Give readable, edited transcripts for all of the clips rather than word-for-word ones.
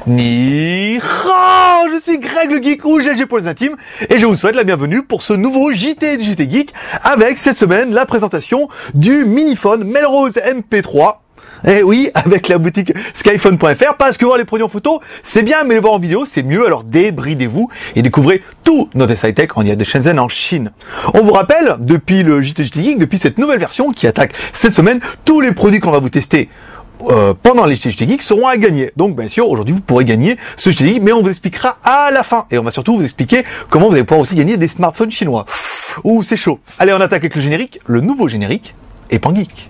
Ni hao, je suis Greg le Geek ou GG pour les intimes et je vous souhaite la bienvenue pour ce nouveau JT du JT Geek avec cette semaine la présentation du Miniphone Melrose MP3. Eh oui, avec la boutique skyphone.fr, parce que voir les produits en photo, c'est bien, mais les voir en vidéo, c'est mieux, alors débridez-vous et découvrez tout notre high-tech en IA de Shenzhen en Chine. On vous rappelle, depuis le JT Geek, depuis cette nouvelle version qui attaque cette semaine, tous les produits qu'on va vous tester pendant les JT Geek seront à gagner. Donc bien sûr, aujourd'hui vous pourrez gagner ce JT Geek, mais on vous expliquera à la fin. Et on va surtout vous expliquer comment vous allez pouvoir aussi gagner des smartphones chinois. Ouh, c'est chaud. Allez, on attaque avec le générique, le nouveau générique, et Pan Geek.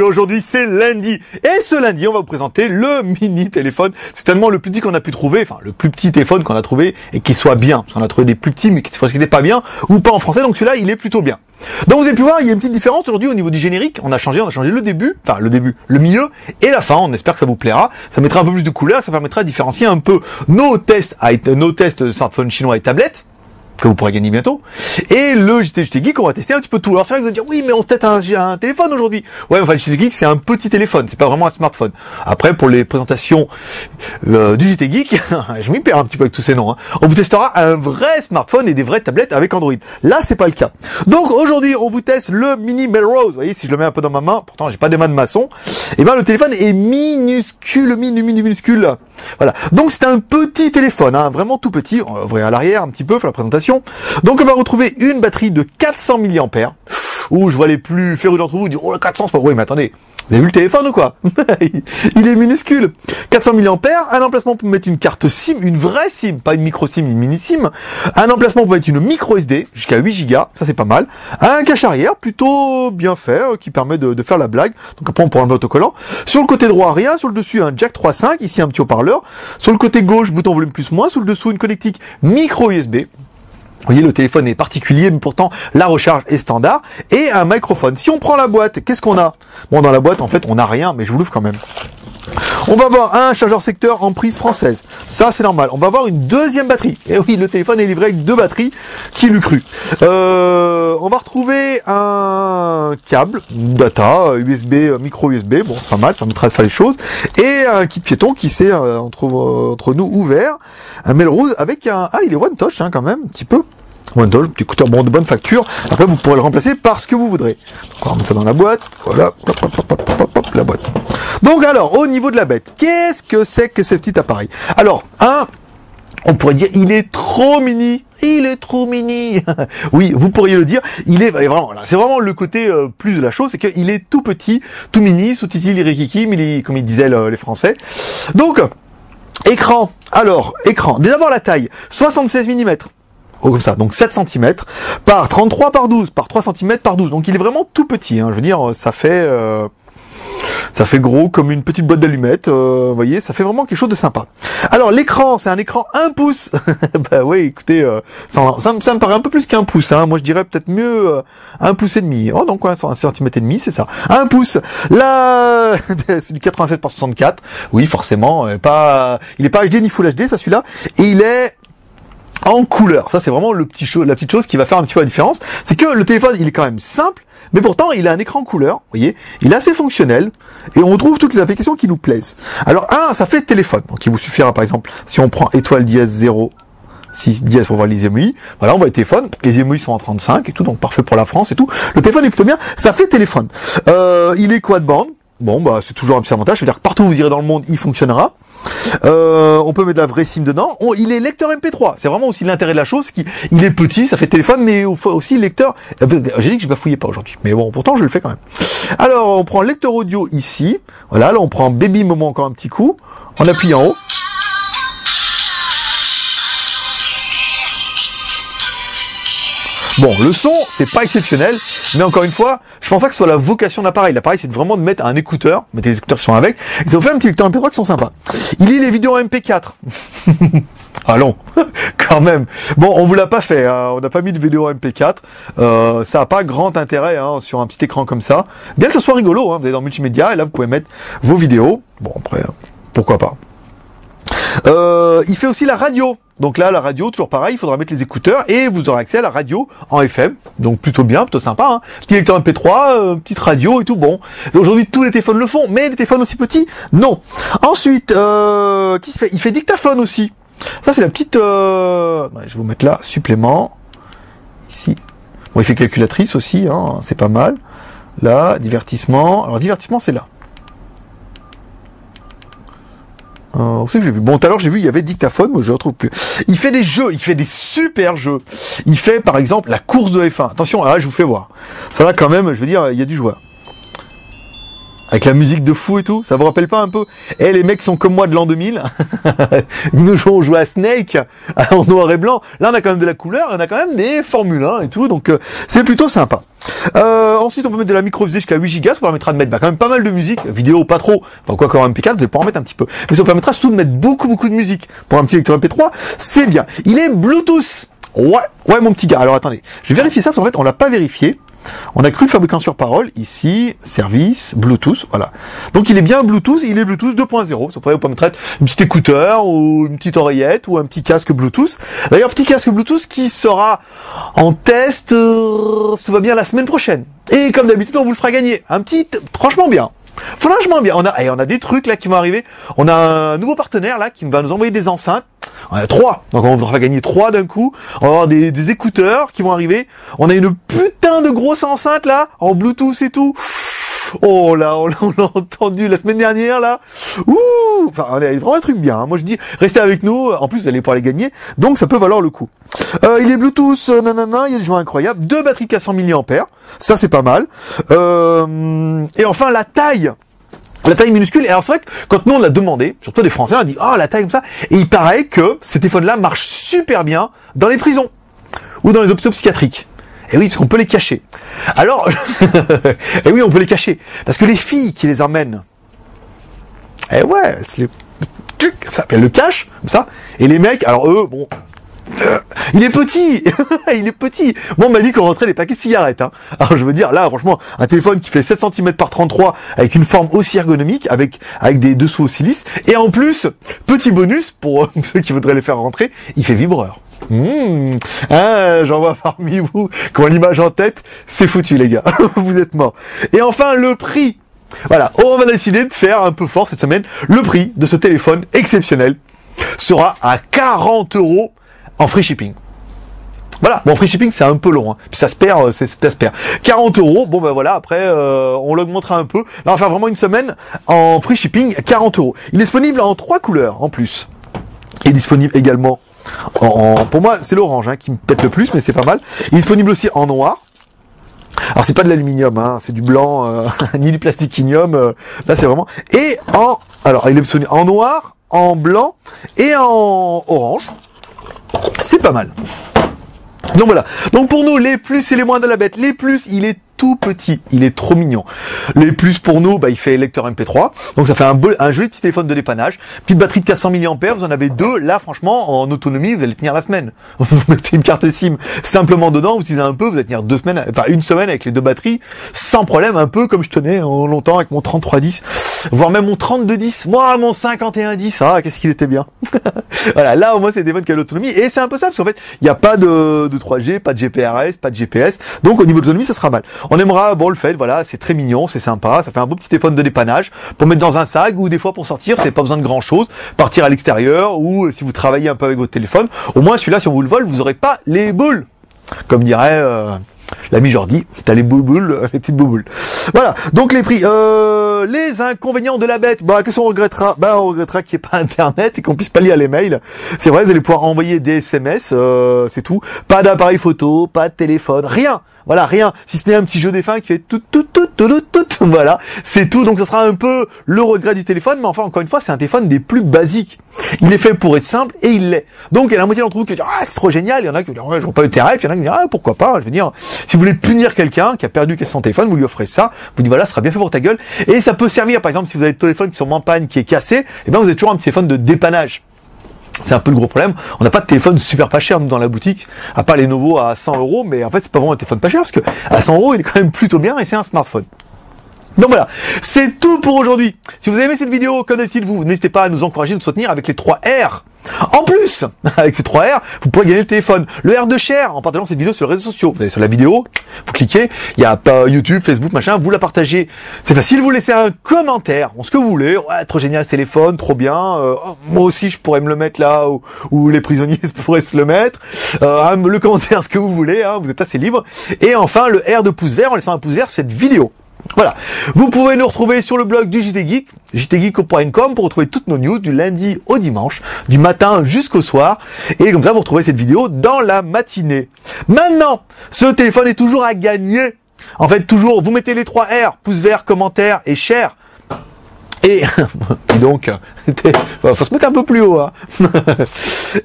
Aujourd'hui c'est lundi. Et ce lundi, on va vous présenter le mini téléphone. C'est tellement le plus petit qu'on a pu trouver, enfin le plus petit téléphone qu'on a trouvé et qui soit bien. Parce qu'on a trouvé des plus petits mais qui n'étaient pas bien ou pas en français, donc celui-là il est plutôt bien. Donc vous avez pu voir, il y a une petite différence aujourd'hui au niveau du générique. On a changé le début, le milieu et la fin. On espère que ça vous plaira. Ça mettra un peu plus de couleurs, ça permettra de différencier un peu nos tests de smartphones chinois et tablettes, que vous pourrez gagner bientôt, et le JT Geek, on va tester un petit peu tout. Alors c'est vrai que vous allez dire, oui, mais on teste un téléphone aujourd'hui. Ouais, enfin, le JT Geek, c'est un petit téléphone, c'est pas vraiment un smartphone. Après, pour les présentations du JT Geek, je m'y perds un petit peu avec tous ces noms, hein. On vous testera un vrai smartphone et des vraies tablettes avec Android. Là, c'est pas le cas. Donc, aujourd'hui, on vous teste le Mini Melrose. Vous voyez, si je le mets un peu dans ma main, pourtant, j'ai pas des mains de maçon, et ben, le téléphone est minuscule. Voilà. Donc, c'est un petit téléphone, hein, vraiment tout petit. On va ouvrir à l'arrière un petit peu, faire la présentation. Donc on va retrouver une batterie de 400 mAh. Ouh, je vois les plus férus d'entre vous dire, oh, 400, c'est pas... Oui, mais attendez, vous avez vu le téléphone ou quoi? Il est minuscule. 400 mAh, un emplacement pour mettre une carte SIM, une vraie SIM, pas une micro SIM, une mini SIM. Un emplacement pour mettre une micro SD, jusqu'à 8 Go, ça c'est pas mal. Un cache arrière, plutôt bien fait, qui permet de faire la blague. Donc après on pourra enlever l'autocollant. Sur le côté droit, rien. Sur le dessus, un jack 3.5, ici un petit haut-parleur. Sur le côté gauche, bouton volume plus moins. Sous le dessous, une connectique micro USB. Vous voyez, le téléphone est particulier, mais pourtant, la recharge est standard. Et un microphone. Si on prend la boîte, qu'est-ce qu'on a? Bon, dans la boîte, en fait, on n'a rien, mais je vous l'ouvre quand même. On va avoir un chargeur secteur en prise française. Ça, c'est normal. On va avoir une deuxième batterie. Et oui, le téléphone est livré avec deux batteries. Qui l'eût cru? On va retrouver un câble data, USB, micro USB. Bon, pas mal, ça permettra de faire les choses. Et un kit piéton qui s'est entre nous ouvert. Un Melrose avec un... Ah, il est one touch, hein, quand même, un petit peu. One touch, petit écouteur bon, de bonne facture. Après, vous pourrez le remplacer par ce que vous voudrez. Donc, on va mettre ça dans la boîte. Voilà. La boîte. Donc alors, au niveau de la bête, qu'est-ce que c'est que ce petit appareil? Alors, on pourrait dire, il est trop mini. Oui, vous pourriez le dire. Il est vraiment, voilà, c'est vraiment le côté plus de la chose, c'est qu'il est tout petit, tout mini, sous titi lirikiki, comme ils disaient les Français. Donc, écran. Alors, écran. D'abord la taille, 76 mm. Oh, comme ça, donc 7 cm par 33 par 12, par 3 cm par 12. Donc il est vraiment tout petit, hein. Je veux dire, ça fait gros comme une petite boîte d'allumettes, vous voyez, ça fait vraiment quelque chose de sympa. Alors l'écran, c'est un écran 1 pouce. Bah oui, écoutez, ça me paraît un peu plus qu'un pouce, hein. Moi je dirais peut-être mieux 1 pouce et demi. Oh donc quoi, 1 cm et demi, c'est ça. 1 pouce. Là, c'est du 87 par 64. Oui, forcément, il est pas HD ni Full HD, ça celui-là. Et il est en couleur. Ça c'est vraiment la petite chose qui va faire un petit peu la différence. C'est que le téléphone, il est quand même simple, mais pourtant il a un écran couleur, vous voyez, il est assez fonctionnel, et on retrouve toutes les applications qui nous plaisent. Alors ça fait téléphone, donc il vous suffira par exemple, si on prend étoile dièse 0, 6 dièse pour voir les EMUI, voilà, on voit les téléphones, les EMUI sont en 35 et tout, donc parfait pour la France et tout. Le téléphone est plutôt bien, ça fait téléphone. Il est quad band. Bon, bah, c'est toujours un petit avantage. C'est-à-dire que partout où vous irez dans le monde, il fonctionnera. On peut mettre la vraie SIM dedans. Il est lecteur MP3. C'est vraiment aussi l'intérêt de la chose. Il est petit, ça fait téléphone, mais aussi lecteur. J'ai dit que je bafouillais pas aujourd'hui. Mais bon, pourtant, je le fais quand même. Alors, on prend lecteur audio ici. Voilà, là, on prend Baby Momo encore un petit coup. On appuie en haut. Bon, le son, c'est pas exceptionnel, mais encore une fois, je pense pas que ce soit la vocation de l'appareil. L'appareil, c'est vraiment de mettre un écouteur, mettez les écouteurs qui sont avec, et ça vous fait un petit lecteur MP3 qui sont sympas. Il lit les vidéos en MP4. Allons, quand même. Bon, on vous l'a pas fait, hein. On n'a pas mis de vidéo en MP4. Ça n'a pas grand intérêt, hein, sur un petit écran comme ça. Bien que ce soit rigolo, hein. Vous allez dans multimédia, et là, vous pouvez mettre vos vidéos. Bon, après... pourquoi pas. Il fait aussi la radio. Donc là, la radio, toujours pareil, il faudra mettre les écouteurs et vous aurez accès à la radio en FM. Donc plutôt bien, plutôt sympa. Hein. Petit lecteur MP3, petite radio et tout. Bon, aujourd'hui tous les téléphones le font, mais les téléphones aussi petits, non. Ensuite, qui se fait? Il fait dictaphone aussi. Ça c'est la petite. Je vais vous mettre là supplément. Ici. Bon, il fait calculatrice aussi, hein, c'est pas mal. Là, divertissement. Alors divertissement, c'est là. Où c'est que j'ai vu? Bon, tout à l'heure j'ai vu il y avait dictaphone, moi je le retrouve plus. Il fait des jeux, il fait des super jeux. Il fait par exemple la course de F1. Attention, là je vous fais voir. Ça là quand même, je veux dire, il y a du joueur. Avec la musique de fou et tout, ça vous rappelle pas un peu? Eh, les mecs sont comme moi de l'an 2000. Nous on jouait à Snake en noir et blanc. Là on a quand même de la couleur, on a quand même des Formule 1 et tout, donc c'est plutôt sympa. Ensuite on peut mettre de la micro SD jusqu'à 8 Go, ça permettra de mettre quand même pas mal de musique, vidéo pas trop, enfin quoi qu'en MP4, vous allez pouvoir en mettre un petit peu. Mais ça permettra surtout de mettre beaucoup de musique. Pour un petit lecteur MP3, c'est bien. Il est Bluetooth. Ouais mon petit gars. Alors attendez, je vais vérifier ça parce qu'en fait on l'a pas vérifié. On a cru le fabricant sur parole, ici, service, Bluetooth, voilà. Donc il est bien Bluetooth, il est Bluetooth 2.0. Ça pourrait vous permettre une petite écouteur, ou une petite oreillette, ou un petit casque Bluetooth. D'ailleurs, petit casque Bluetooth qui sera en test, si tout va bien, la semaine prochaine. Et comme d'habitude, on vous le fera gagner. Un petit, franchement bien. Franchement bien. On a des trucs là qui vont arriver. On a un nouveau partenaire là qui va nous envoyer des enceintes. On a 3. Donc on va gagner 3 d'un coup. On va avoir des écouteurs qui vont arriver. On a une putain de grosse enceinte là, en Bluetooth et tout. Oh là, on l'a entendu la semaine dernière là. Ouh, enfin, on a vraiment un truc bien. Hein. Moi je dis, restez avec nous. En plus, vous allez pouvoir les gagner. Donc ça peut valoir le coup. Il est Bluetooth, nanana, il y a des joints incroyables. 2 batteries 400 mAh. Ça c'est pas mal. Et enfin la taille. La taille minuscule. Et alors c'est vrai que quand nous on l'a demandé, surtout des Français, on a dit oh la taille comme ça. Et il paraît que ces téléphones-là marchent super bien dans les prisons ou dans les hôpitaux psychiatriques. Et oui, parce qu'on peut les cacher. Alors, et oui, on peut les cacher. Parce que les filles qui les emmènent, eh ouais, ça s'appelle le cache, comme ça. Et les mecs, alors eux, bon, il est petit, il est petit. Bon, on m'a dit qu'on rentrait des paquets de cigarettes. Hein. Alors je veux dire, là, franchement, un téléphone qui fait 7 cm par 33, avec une forme aussi ergonomique, avec des dessous aussi lisses. Et en plus, petit bonus, pour ceux qui voudraient les faire rentrer, il fait vibreur. J'en vois parmi vous qui ont l'image en tête, c'est foutu les gars, vous êtes morts. Et enfin le prix, voilà, on va décider de faire un peu fort cette semaine. Le prix de ce téléphone exceptionnel sera à 40 € en free shipping. Voilà, bon free shipping c'est un peu long, hein. Puis ça se perd, ça se perd. 40 €, bon ben voilà, après on l'augmentera un peu. Là on va faire vraiment une semaine en free shipping, 40 €. Il est disponible en 3 couleurs en plus. Il est disponible également pour moi, c'est l'orange hein, qui me pète le plus, mais c'est pas mal. Il est disponible aussi en noir. Alors c'est pas de l'aluminium, hein, c'est du blanc, ni du plasticinium. Là c'est vraiment. Et alors il est disponible en noir, en blanc et en orange. C'est pas mal. Donc voilà. Donc pour nous, les plus et les moins de la bête. Les plus, il est tout petit, il est trop mignon. Les plus pour nous, il fait lecteur MP3, donc ça fait un joli petit téléphone de dépannage. Petite batterie de 400 mAh, vous en avez 2, là franchement, en autonomie, vous allez tenir la semaine. Vous mettez une carte SIM simplement dedans, vous utilisez un peu, vous allez tenir 2 semaines, enfin une semaine avec les 2 batteries, sans problème, un peu comme je tenais longtemps avec mon 3310, voire même mon 3210, moi mon 5110, qu'est-ce qu'il était bien. Voilà, là au moins c'est des téléphones qui ont l'autonomie, et c'est un peu ça, parce qu'en fait, il n'y a pas de 3G, pas de GPRS, pas de GPS, donc au niveau de l'autonomie, ça sera mal. On aimera, bon, le fait, voilà, c'est très mignon, c'est sympa, ça fait un beau petit téléphone de dépannage pour mettre dans un sac ou des fois pour sortir, c'est pas besoin de grand chose, partir à l'extérieur ou si vous travaillez un peu avec votre téléphone, au moins celui-là, si on vous le vole, vous aurez pas les boules. Comme dirait l'ami Jordi, t'as les bouboules, les petites bouboules. Voilà, donc les prix. Les inconvénients de la bête, qu'est-ce qu'on regrettera? On regrettera qu'il n'y ait pas internet et qu'on puisse pas lire les mails. C'est vrai, vous allez pouvoir envoyer des SMS, c'est tout. Pas d'appareil photo, pas de téléphone, rien. Voilà, rien, si ce n'est un petit jeu des fins qui fait tout, voilà, c'est tout, donc ça sera un peu le regret du téléphone, mais enfin, encore une fois, c'est un téléphone des plus basiques. Il est fait pour être simple, et il l'est. Donc, il y a la moitié d'entre vous qui disent, c'est trop génial, il y en a qui disent, je vois pas le terrain, puis il y en a qui disent, pourquoi pas, je veux dire, si vous voulez punir quelqu'un qui a perdu son téléphone, vous lui offrez ça, vous dites, voilà, ce sera bien fait pour ta gueule, et ça peut servir, par exemple, si vous avez le téléphone qui sont en panne, qui est cassé, vous avez toujours un petit téléphone de dépannage. C'est un peu le gros problème. On n'a pas de téléphone super pas cher nous dans la boutique, à part les Lenovo à 100 €, mais en fait c'est pas vraiment un téléphone pas cher parce que à 100 €, il est quand même plutôt bien et c'est un smartphone. Donc voilà, c'est tout pour aujourd'hui. Si vous avez aimé cette vidéo, comme d'habitude, vous n'hésitez pas à nous encourager, nous soutenir avec les 3 R. En plus, avec ces 3 R, vous pourrez gagner le téléphone. Le R de share, en partageant cette vidéo sur les réseaux sociaux. Vous allez sur la vidéo, vous cliquez, il y a YouTube, Facebook, machin, vous la partagez. C'est facile, vous laissez un commentaire, ce que vous voulez. Ouais, trop génial ce téléphone, trop bien. Moi aussi, je pourrais me le mettre là, où les prisonniers pourraient se le mettre. Le commentaire, ce que vous voulez, hein, vous êtes assez libre. Et enfin, le R de pouce vert, en laissant un pouce vert cette vidéo. Voilà, vous pouvez nous retrouver sur le blog du JT Geek, jtgeek.com, pour retrouver toutes nos news du lundi au dimanche, du matin jusqu'au soir, et comme ça vous retrouvez cette vidéo dans la matinée. Maintenant, ce téléphone est toujours à gagner. En fait, toujours, vous mettez les 3 R, pouce vert, commentaire et share. Et donc, faut se mettre un peu plus haut, hein.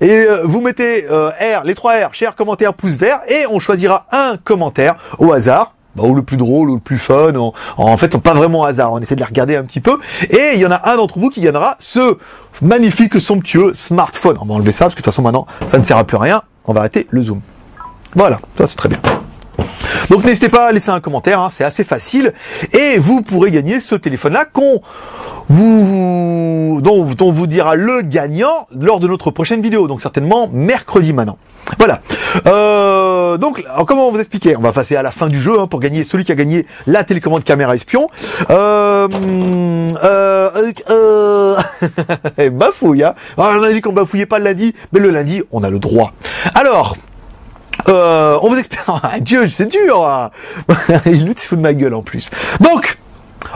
Et vous mettez les 3 R, share, commentaire, pouce vert, et on choisira un commentaire au hasard. Ou le plus drôle, ou le plus fun, en fait, sont pas vraiment au hasard, on essaie de les regarder un petit peu, et il y en a un d'entre vous qui gagnera ce magnifique, somptueux smartphone. On va enlever ça, parce que de toute façon, maintenant, ça ne sert à plus rien, on va arrêter le zoom. Voilà, ça c'est très bien. Donc n'hésitez pas à laisser un commentaire, hein, c'est assez facile, et vous pourrez gagner ce téléphone-là dont on vous dira le gagnant lors de notre prochaine vidéo, donc certainement mercredi maintenant. Voilà. Donc, comment on va vous expliquer? On va passer à la fin du jeu, hein, pour gagner celui qui a gagné la télécommande caméra espion. Bafouille, hein. Alors, on a dit qu'on bafouillait pas le lundi, mais le lundi, on a le droit. Alors, on vous explique. Dieu, c'est dur, hein. Il lutte, il se fout de ma gueule en plus. Donc,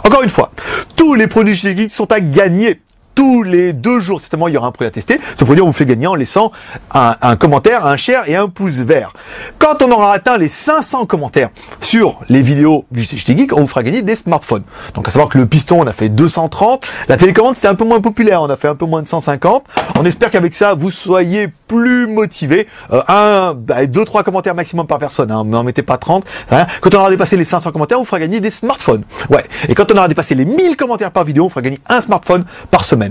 encore une fois, tous les produits chez Geek sont à gagner. Tous les 2 jours, certainement, il y aura un produit à tester. Ce produit, on vous fait gagner en laissant un commentaire, un share et un pouce vert. Quand on aura atteint les 500 commentaires sur les vidéos du JT Geek, on vous fera gagner des smartphones. Donc, à savoir que le piston, on a fait 230. La télécommande, c'était un peu moins populaire. On a fait un peu moins de 150. On espère qu'avec ça, vous soyez plus motivés. 2-3 commentaires maximum par personne. Hein, mais en mettez pas 30. Hein. Quand on aura dépassé les 500 commentaires, on vous fera gagner des smartphones. Ouais. Et quand on aura dépassé les 1000 commentaires par vidéo, on fera gagner un smartphone par semaine.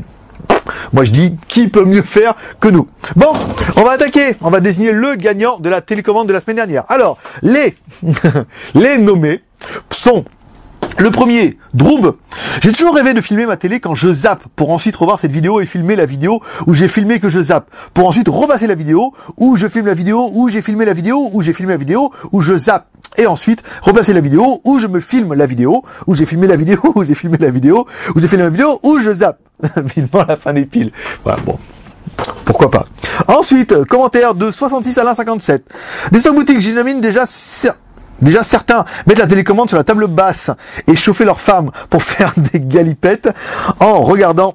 Moi je dis, qui peut mieux faire que nous? Bon, on va attaquer, on va désigner le gagnant de la télécommande de la semaine dernière. Alors, les nommés sont... Le premier, Droub. J'ai toujours rêvé de filmer ma télé quand je zappe, pour ensuite revoir cette vidéo et filmer la vidéo où j'ai filmé que je zappe, pour ensuite repasser la vidéo où je filme la vidéo où j'ai filmé la vidéo où j'ai filmé la vidéo où je zappe. Et ensuite, repasser la vidéo où je me filme la vidéo, où j'ai filmé la vidéo, où j'ai filmé la vidéo, où j'ai filmé la vidéo, où je zappe. Vivement la fin des piles. Voilà, bon. Pourquoi pas. Ensuite, commentaire de 66 Alain 57. Des stocks boutiques, j'imagine déjà certains mettent la télécommande sur la table basse et chauffer leurs femmes pour faire des galipettes en regardant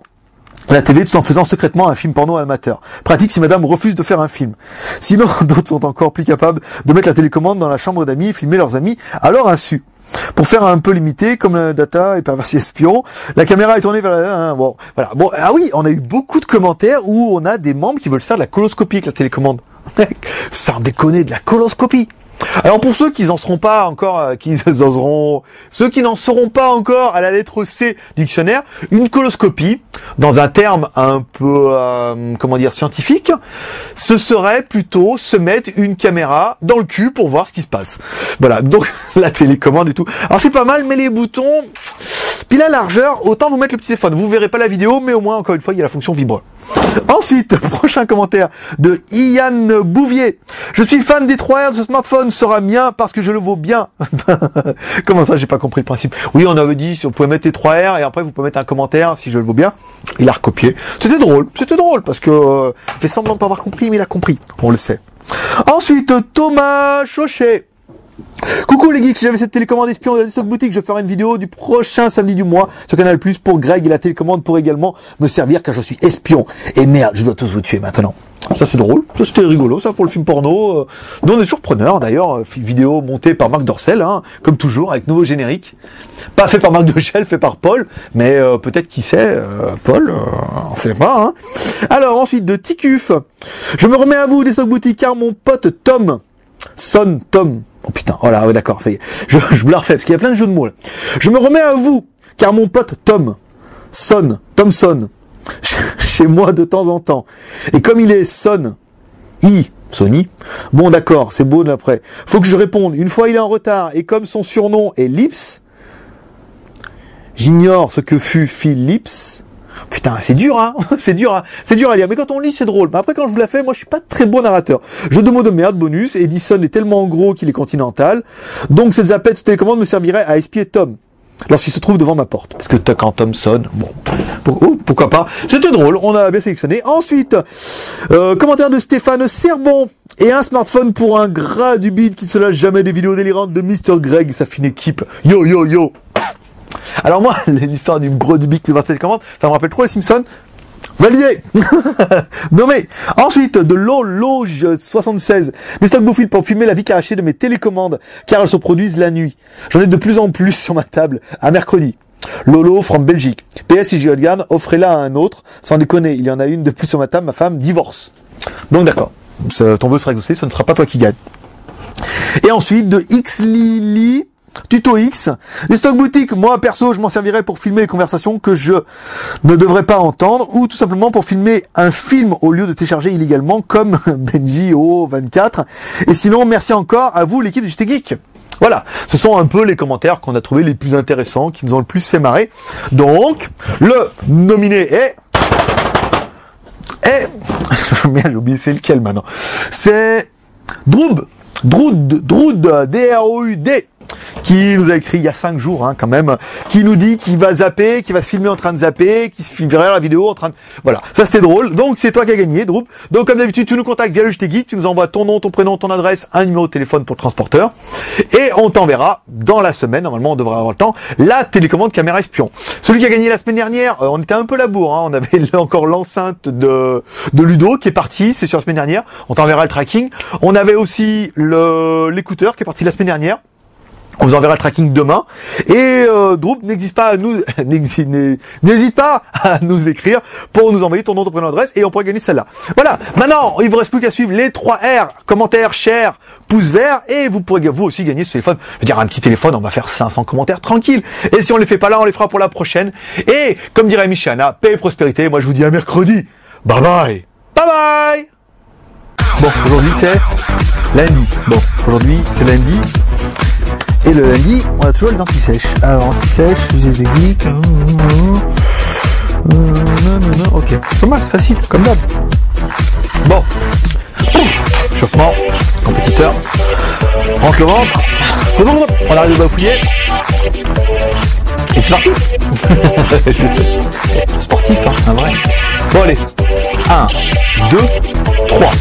la télé tout en faisant secrètement un film porno amateur. Pratique si madame refuse de faire un film. Sinon, d'autres sont encore plus capables de mettre la télécommande dans la chambre d'amis et filmer leurs amis à leur insu. Pour faire un peu limité, comme la data et perversi espion, la caméra est tournée vers la... Bon, voilà. Bon, ah oui, on a eu beaucoup de commentaires où on a des membres qui veulent faire de la coloscopie avec la télécommande. Sans déconner, de la coloscopie. Alors pour ceux qui n'en seront pas encore, ceux qui n'en seront pas encore à la lettre C dictionnaire, une coloscopie, dans un terme un peu, scientifique, ce serait plutôt se mettre une caméra dans le cul pour voir ce qui se passe. Voilà, donc la télécommande et tout. Alors c'est pas mal, mais les boutons, puis la largeur, autant vous mettre le petit téléphone. Vous verrez pas la vidéo, mais au moins, encore une fois, il y a la fonction vibre. Ensuite, prochain commentaire de Ian Bouvier. Je suis fan des 3R de ce smartphone, sera mien parce que je le vaux bien. Comment ça, j'ai pas compris le principe. Oui, on avait dit, si vous pouvez mettre les 3R et après vous pouvez mettre un commentaire si je le vaux bien. Il a recopié. C'était drôle parce que il fait semblant de pas avoir compris, mais il a compris. On le sait. Ensuite, Thomas Chauchet. Coucou les geeks, si j'avais cette télécommande espion de la stock boutique, je ferai une vidéo du prochain samedi du mois sur Canal+ pour Greg et la télécommande pour également me servir car je suis espion. Et merde, je dois tous vous tuer maintenant. Ça c'est drôle, ça c'était rigolo ça pour le film porno. Nous on est toujours preneurs d'ailleurs, vidéo montée par Marc Dorcel, hein, comme toujours avec nouveau générique. Pas fait par Marc Dorcel, fait par Paul, mais peut-être qui sait, Paul, on sait pas. Hein. Alors ensuite de Ticuf, je me remets à vous des stock boutiques car mon pote Tom, oh putain, oh là, ouais, d'accord, ça y est. Je vous la refais, parce qu'il y a plein de jeux de mots, là. Je me remets à vous, car mon pote Thomson, chez moi de temps en temps. Et comme il est Sony, bon d'accord, c'est beau d'après. Faut que je réponde. Une fois il est en retard, et comme son surnom est Lips, J'ignore ce que fut Philips. Putain, c'est dur, hein. C'est dur à lire. Mais quand on lit, c'est drôle. Mais après, quand je vous la fais, moi, je suis pas très bon narrateur. Jeu de mots de merde, bonus. Edison est tellement gros qu'il est continental. Donc, cette zapette télécommande me servirait à espier Tom lorsqu'il se trouve devant ma porte. Parce que quand Tom sonne, bon, pourquoi pas. C'était drôle, on a bien sélectionné. Ensuite, commentaire de Stéphane Serbon. Et un smartphone pour un gras du bide qui ne se lâche jamais des vidéos délirantes de Mr. Greg et sa fine équipe. Yo, yo, yo. Alors moi, l'histoire du gros du bide qui va télécommande, ça me rappelle trop les Simpsons. Validé. Nommé. Ensuite, de l'Ologe 76. Des stocks Bluefield pour filmer la vie cachée de mes télécommandes, car elles se produisent la nuit. J'en ai de plus en plus sur ma table, à mercredi. Lolo from Belgique. PS, si j'y regarde, offrez-la à un autre. Sans déconner, il y en a une de plus sur ma table, ma femme divorce. Donc d'accord. Ton vœu sera exaucé, ce ne sera pas toi qui gagne. Et ensuite, de Xlili, Tuto X, les stocks boutiques, moi perso je m'en servirais pour filmer les conversations que je ne devrais pas entendre, ou tout simplement pour filmer un film au lieu de télécharger illégalement comme Benji O24. Et sinon, merci encore à vous l'équipe de JT Geek. Voilà, ce sont un peu les commentaires qu'on a trouvés les plus intéressants, qui nous ont le plus fait marrer. Donc, le nominé est... Merde, j'ai oublié c'est lequel maintenant. C'est Droud, D-R-O-U-D, qui nous a écrit il y a 5 jours, hein, quand même, qui nous dit qu'il va zapper, qu'il va se filmer en train de zapper, qu'il se filmerait la vidéo en train de... Voilà, ça c'était drôle. Donc c'est toi qui as gagné, Droud. Donc comme d'habitude, tu nous contactes via le JT Geek, tu nous envoies ton nom, ton prénom, ton adresse, un numéro de téléphone pour le transporteur, et on t'enverra dans la semaine, normalement on devrait avoir le temps, la télécommande caméra espion. Celui qui a gagné la semaine dernière, on était un peu la bourre, hein, on avait encore l'enceinte de Ludo qui est parti, c'est sur la semaine dernière, on t'enverra le tracking. On avait aussi l'écouteur qui est parti la semaine dernière. On vous enverra le tracking demain. Et Droop, n'hésite pas à nous écrire pour nous envoyer ton nom, ton prénom, adresse, et on pourra gagner celle-là. Voilà. Maintenant, il vous reste plus qu'à suivre les 3 R, commentaires, share, pouce vert, et vous pourrez vous aussi gagner ce téléphone. Je veux dire, un petit téléphone, on va faire 500 commentaires tranquille. Et si on les fait pas là, on les fera pour la prochaine. Et comme dirait Michana, paix et prospérité. Moi, je vous dis à mercredi. Bye bye. Bye bye. Bon, aujourd'hui c'est lundi. Et le lundi, on a toujours les anti-sèches. Alors, anti-sèches, j'ai des geeks. Ok, c'est pas mal, c'est facile, comme d'hab. Bon. Chauffement, compétiteur. Rentre le ventre. On arrive au bafouiller. Et c'est parti. Sportif, hein, un vrai. Bon, allez. 1, 2, 3.